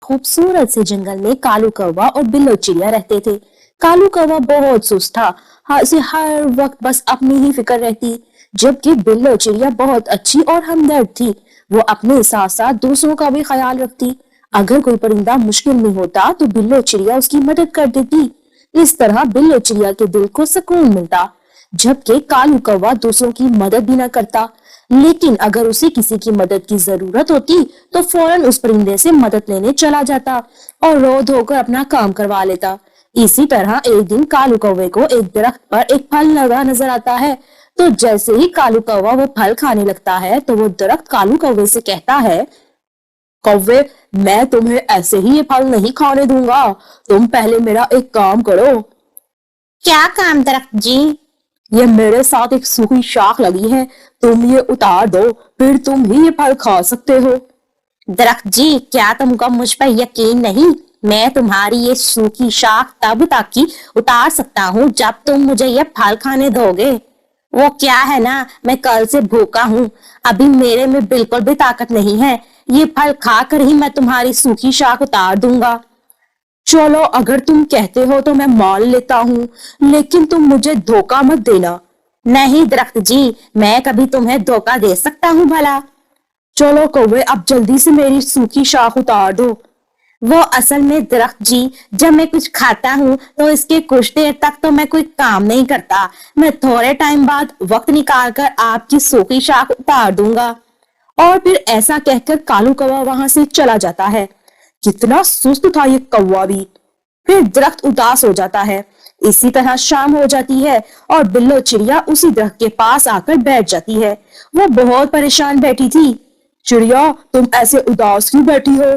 खूबसूरत से जंगल में कालू कौवा और बिल्लो चिड़िया रहते थे। कालू कौवा बहुत सुस्त था, उसे हर वक्त बस अपनी ही फिक्र रहती, जबकि बिल्लो चिड़िया बहुत अच्छी और हमदर्द थी। वो अपने साथ साथ दूसरों का भी ख्याल रखती। अगर कोई परिंदा मुश्किल में होता तो बिल्लो चिड़िया उसकी मदद कर देती। इस तरह बिल्लो चिड़िया के दिल को सुकून मिलता, जबकि कालू कौवा दूसरों की मदद भी न करता। लेकिन अगर उसे किसी की मदद की जरूरत होती तो फौरन उस परिंदे से मदद लेने चला जाता और रो धोकर अपना काम करवा लेता। इसी तरह एक दिन कालू कौवे को एक दरख्त पर एक फल लगा नजर आता है। तो जैसे ही कालू कौवा वो फल खाने लगता है तो वो दरख्त कालू कौवे से कहता है, कौवे, मैं तुम्हें ऐसे ही ये फल नहीं खाने दूंगा। तुम पहले मेरा एक काम करो। क्या काम दरख्त जी? ये मेरे साथ एक सूखी शाख लगी है, तुम ये उतार दो, फिर तुम भी ये फल खा सकते हो। दरख्त जी, क्या तुमको मुझ पर यकीन नहीं? मैं तुम्हारी ये सूखी शाख तब तक की उतार सकता हूँ जब तुम मुझे ये फल खाने दोगे। वो क्या है ना, मैं कल से भूखा हूँ, अभी मेरे में बिल्कुल भी ताकत नहीं है। ये फल खाकर ही मैं तुम्हारी सूखी शाख उतार दूंगा। चलो, अगर तुम कहते हो तो मैं मान लेता हूँ, लेकिन तुम मुझे धोखा मत देना। नहीं दरख्त जी, मैं कभी तुम्हें धोखा दे सकता हूँ भला? चलो कौवे, अब जल्दी से मेरी सूखी शाख उतार दो। वो असल में दरख्त जी, जब मैं कुछ खाता हूँ तो इसके कुछ देर तक तो मैं कोई काम नहीं करता। मैं थोड़े टाइम बाद वक्त निकाल कर आपकी सूखी शाख उतार दूंगा। और फिर ऐसा कहकर कालू कौवा वहां से चला जाता है। कितना सुस्त था ये कौवा भी। फिर दरख्त उदास हो जाता है। इसी तरह शाम हो जाती है और बिल्लो चिड़िया उसी दरख्त के पास आकर बैठ जाती है। वो बहुत परेशान बैठी थी। चिड़िया, तुम ऐसे उदास क्यों बैठी हो?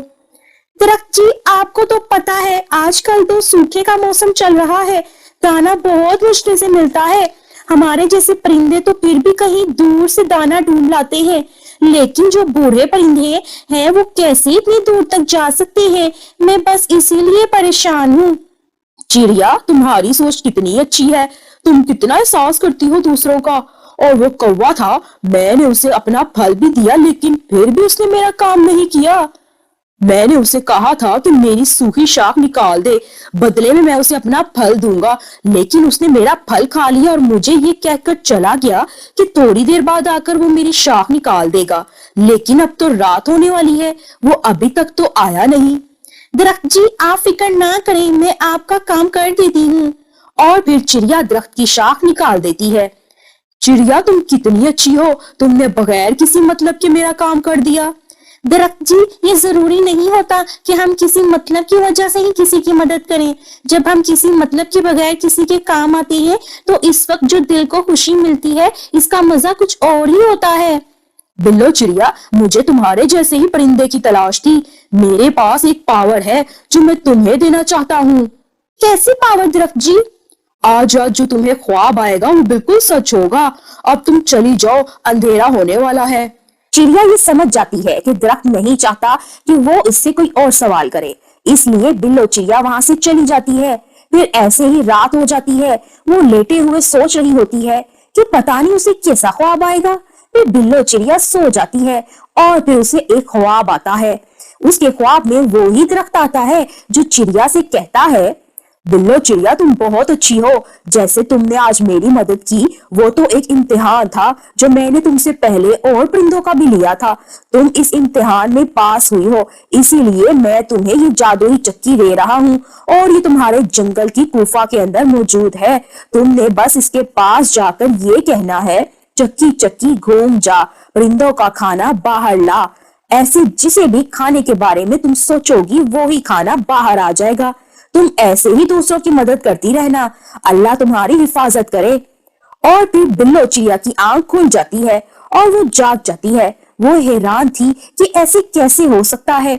दरख्त जी, आपको तो पता है आजकल तो सूखे का मौसम चल रहा है, दाना बहुत मुश्किल से मिलता है। हमारे जैसे परिंदे तो फिर भी कहीं दूर से दाना ढूंढ लाते हैं, लेकिन जो बूढ़े परिंदे हैं वो कैसे इतनी दूर तक जा सकते हैं? मैं बस इसीलिए परेशान हूँ। चिड़िया, तुम्हारी सोच कितनी अच्छी है, तुम कितना एहसास करती हो दूसरों का। और वो कौवा था, मैंने उसे अपना फल भी दिया, लेकिन फिर भी उसने मेरा काम नहीं किया। मैंने उसे कहा था कि मेरी सूखी शाख निकाल दे, बदले में मैं उसे अपना फल दूंगा, लेकिन उसने मेरा फल खा लिया और मुझे ये कहकर चला गया कि थोड़ी देर बाद आकर वो मेरी शाख निकाल देगा। लेकिन अब तो रात होने वाली है, वो अभी तक तो आया नहीं। दरख्त जी, आप फिक्र ना करें, मैं आपका काम कर देती हूँ। और फिर चिड़िया दरख्त की शाख निकाल देती है। चिड़िया, तुम कितनी अच्छी हो, तुमने बगैर किसी मतलब के मेरा काम कर दिया। दरख्त जी, ये जरूरी नहीं होता कि हम किसी मतलब की वजह से ही किसी की मदद करें। जब हम किसी मतलब के बगैर किसी के काम आते हैं तो इस वक्त जो दिल को खुशी मिलती है, इसका मजा कुछ और ही होता है। बिल्लो चिड़िया, मुझे तुम्हारे जैसे ही परिंदे की तलाश थी। मेरे पास एक पावर है जो मैं तुम्हें देना चाहता हूँ। कैसी पावर दरख्त जी? आज जो तुम्हें ख्वाब आएगा वो बिल्कुल सच होगा। अब तुम चली जाओ, अंधेरा होने वाला है। चिड़िया ये समझ जाती है कि दरख्त नहीं चाहता कि वो इससे कोई और सवाल करे, इसलिए बिल्लो चिड़िया वहां से चली जाती है। फिर ऐसे ही रात हो जाती है। वो लेटे हुए सोच रही होती है कि पता नहीं उसे कैसा ख्वाब आएगा। फिर बिल्लो चिड़िया सो जाती है और फिर उसे एक ख्वाब आता है। उसके ख्वाब में वो ही दरख्त आता है जो चिड़िया से कहता है, बिल्लो चिड़िया, तुम बहुत अच्छी हो। जैसे तुमने आज मेरी मदद की, वो तो एक इम्तिहान था जो मैंने तुमसे पहले और परिंदों का भी लिया था। तुम इस इम्तिहान में पास हुई हो, इसीलिए मैं तुम्हें ये जादुई चक्की दे रहा हूँ और ये तुम्हारे जंगल की गुफा के अंदर मौजूद है। तुमने बस इसके पास जाकर ये कहना है, चक्की चक्की घूम जा, परिंदों का खाना बाहर ला। ऐसे जिसे भी खाने के बारे में तुम सोचोगी वो ही खाना बाहर आ जाएगा। तुम ऐसे ही दूसरों की मदद करती रहना। अल्लाह तुम्हारी हिफाजत करे। और फिर बिल्लो चिड़िया की आंख खुल जाती है और वो जाग जाती है। वो हैरान थी कि ऐसे कैसे हो सकता है।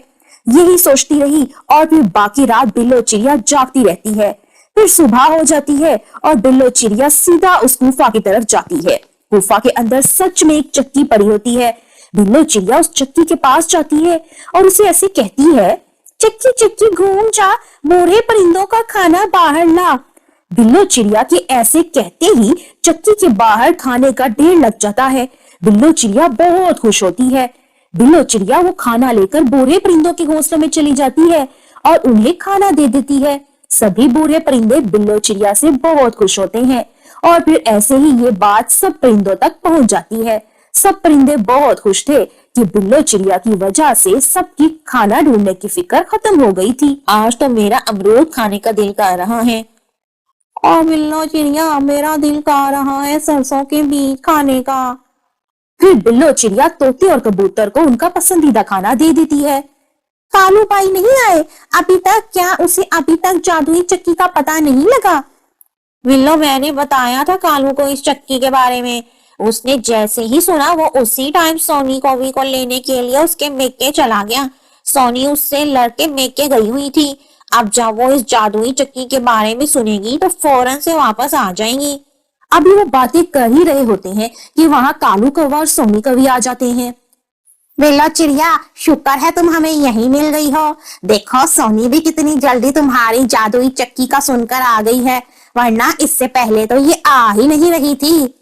यही सोचती रही और फिर बाकी रात बिल्लो चिड़िया जागती रहती है। फिर सुबह हो जाती है और बिल्लो चिड़िया सीधा उस गुफा की तरफ जाती है। गुफा के अंदर सच में एक चक्की पड़ी होती है। बिल्लो चिड़िया उस चक्की के पास जाती है और उसे ऐसे कहती है, चक्की चक्की घूम जा, बूढ़े परिंदों का खाना बाहर ला। बिल्लो चिड़िया के ऐसे कहते ही चक्की के बाहर खाने का ढेर लग जाता है। बिल्लो चिड़िया बहुत खुश होती है। बिल्लो चिड़िया वो खाना लेकर बूढ़े परिंदों के घोंसलों में चली जाती है और उन्हें खाना दे देती है। सभी बूढ़े परिंदे बिल्लो चिड़िया से बहुत खुश होते हैं और फिर ऐसे ही ये बात सब परिंदों तक पहुंच जाती है। सब परिंदे बहुत खुश थे कि बिल्लो चिड़िया की वजह से सबकी खाना ढूंढने की फिक्र खत्म हो गई थी। आज तो मेरा अमरूद खाने का दिल कर रहा है। और बिल्लो चिड़िया, मेरा दिल कर रहा है सरसों के बीज खाने का। फिर बिल्लो चिड़िया तोते और कबूतर को उनका पसंदीदा खाना दे देती है। कालू भाई नहीं आए अभी तक? क्या उसे अभी तक जादुई चक्की का पता नहीं लगा? बिल्लो, मैंने बताया था कालू को इस चक्की के बारे में। उसने जैसे ही सुना वो उसी टाइम सोनी कौवी को लेने के लिए उसके मेके चला गया। सोनी उससे लड़के मेके गई हुई थी। अब जब वो इस जादुई चक्की के बारे में सुनेगी तो फौरन से वापस आ जाएंगी। अभी वो बातें कर ही रहे होते हैं कि वहां कालू कौवा और सोनी कौवी आ जाते हैं। बिल्लो चिड़िया, शुक्र है तुम हमें यहीं मिल गई हो। देखो सोनी भी कितनी जल्दी तुम्हारी जादुई चक्की का सुनकर आ गई है, वरना इससे पहले तो ये आ ही नहीं रही थी।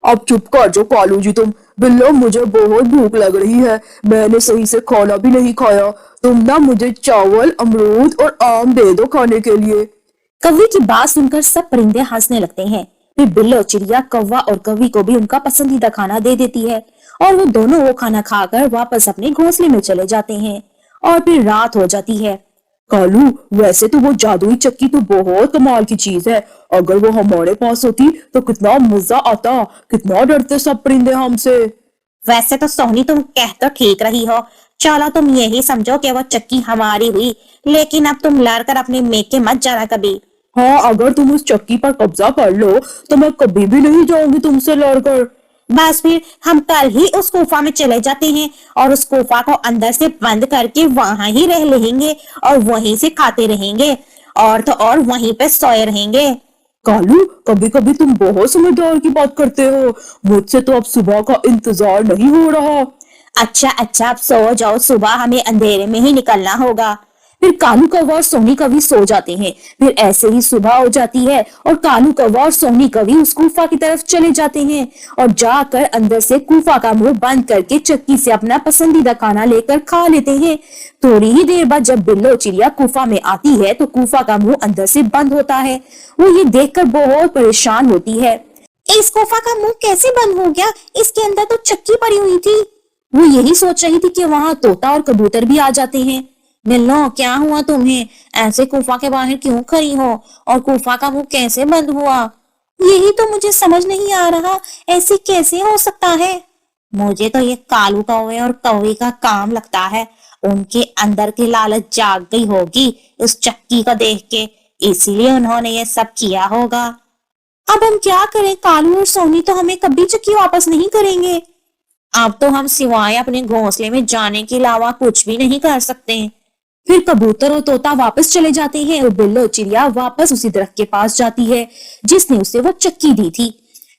अब चुप कर जो कालू जी तुम। बिल्लो, मुझे बहुत भूख लग रही है, मैंने सही से खाना भी नहीं खाया। तुम ना मुझे चावल, अमरूद और आम दे दो खाने के लिए। कौवे की बात सुनकर सब परिंदे हंसने लगते हैं। फिर बिल्लो चिड़िया कौवा और कौवी को भी उनका पसंदीदा खाना दे देती है और वो दोनों वो खाना खाकर वापस अपने घोंसले में चले जाते हैं और फिर रात हो जाती है। कालू, वैसे तो वो जादुई चक्की तो बहुत कमाल की चीज है। अगर वो हमारे पास होती तो कितना मजा आता, कितना डरते सब परिंदे हमसे। वैसे तो सोनी तुम कह तो ठीक रही हो। चलो तुम यही समझो कि वो चक्की हमारी हुई, लेकिन अब तुम लड़कर अपने मेके मत जाना कभी। हाँ, अगर तुम उस चक्की पर कब्जा कर लो तो मैं कभी भी नहीं जाऊंगी तुमसे लड़कर। बस फिर हम कल ही उस गुफा में चले जाते हैं और उस गुफा को अंदर से बंद करके वहां ही रह लेंगे और वहीं से खाते रहेंगे और तो और वहीं पे सोए रहेंगे। कालू, कभी कभी तुम बहुत समझदार की बात करते हो। मुझसे तो अब सुबह का इंतजार नहीं हो रहा। अच्छा अब सो जाओ, सुबह हमें अंधेरे में ही निकलना होगा। फिर कालू कौवा और सोनी कौवी सो जाते हैं। फिर ऐसे ही सुबह हो जाती है और कालू कौवा और सोनी कौवी उस गुफा की तरफ चले जाते हैं और जाकर अंदर से गुफा का मुंह बंद करके चक्की से अपना पसंदीदा खाना लेकर खा लेते हैं। थोड़ी ही देर बाद जब बिल्लो चिड़िया गुफा में आती है तो गुफा का मुंह अंदर से बंद होता है। वो ये देखकर बहुत परेशान होती है। इस गुफा का मुंह कैसे बंद हो गया? इसके अंदर तो चक्की पड़ी हुई थी। वो यही सोच रही थी कि वहां तोता और कबूतर भी आ जाते हैं। बिल्लो, क्या हुआ तुम्हें? ऐसे गुफा के बाहर क्यों खड़ी हो और गुफा का मुंह कैसे बंद हुआ? यही तो मुझे समझ नहीं आ रहा, ऐसे कैसे हो सकता है? मुझे तो ये कालू कौवे और कौवे का काम लगता है। उनके अंदर की लालच जाग गई होगी उस चक्की को देख के, इसीलिए उन्होंने ये सब किया होगा। अब हम क्या करें? कालू और सोनी तो हमें कभी चक्की वापस नहीं करेंगे। अब तो हम सिवाय अपने घोंसले में जाने के अलावा कुछ भी नहीं कर सकते। फिर कबूतर और तोता वापस चले जाते हैं और बिल्लो चिड़िया वापस उसी दरख्त के पास जाती है जिसने उसे वो चक्की दी थी।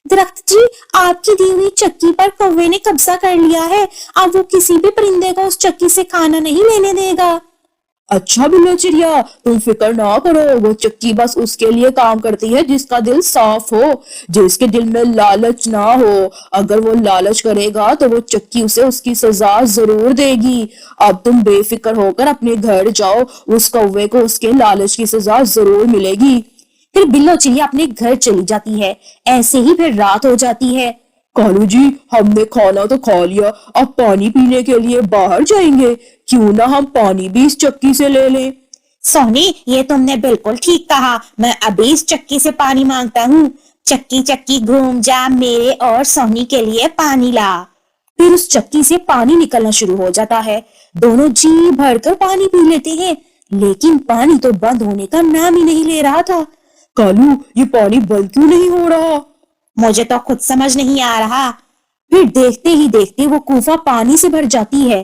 दरख्त जी, आपकी दी हुई चक्की पर कौवे ने कब्जा कर लिया है। अब वो किसी भी परिंदे को उस चक्की से खाना नहीं लेने देगा। अच्छा बिल्लो चिड़िया, तुम फिक्र ना करो। वो चक्की बस उसके लिए काम करती है जिसका दिल साफ हो, जिसके दिल में लालच ना हो। अगर वो लालच करेगा तो वो चक्की उसे उसकी सजा जरूर देगी। अब तुम बेफिक्र होकर अपने घर जाओ, उस कौवे को उसके लालच की सजा जरूर मिलेगी। फिर बिल्लो चिड़िया अपने घर चली जाती है। ऐसे ही फिर रात हो जाती है। कालू जी, हमने खाना तो खा लिया, अब पानी पीने के लिए बाहर जाएंगे। क्यों ना हम पानी भी इस चक्की से ले लें। सोनी, ये तुमने बिल्कुल ठीक कहा। मैं अभी इस चक्की से पानी मांगता हूँ। चक्की चक्की घूम जा, मेरे और सोनी के लिए पानी ला। फिर उस चक्की से पानी निकलना शुरू हो जाता है। दोनों जी भरकर पानी पी लेते हैं, लेकिन पानी तो बंद होने का नाम ही नहीं ले रहा था। कालू, ये पानी बंद क्यों नहीं हो रहा? मुझे तो खुद समझ नहीं आ रहा। फिर देखते ही देखते वो गुफा पानी से भर जाती है।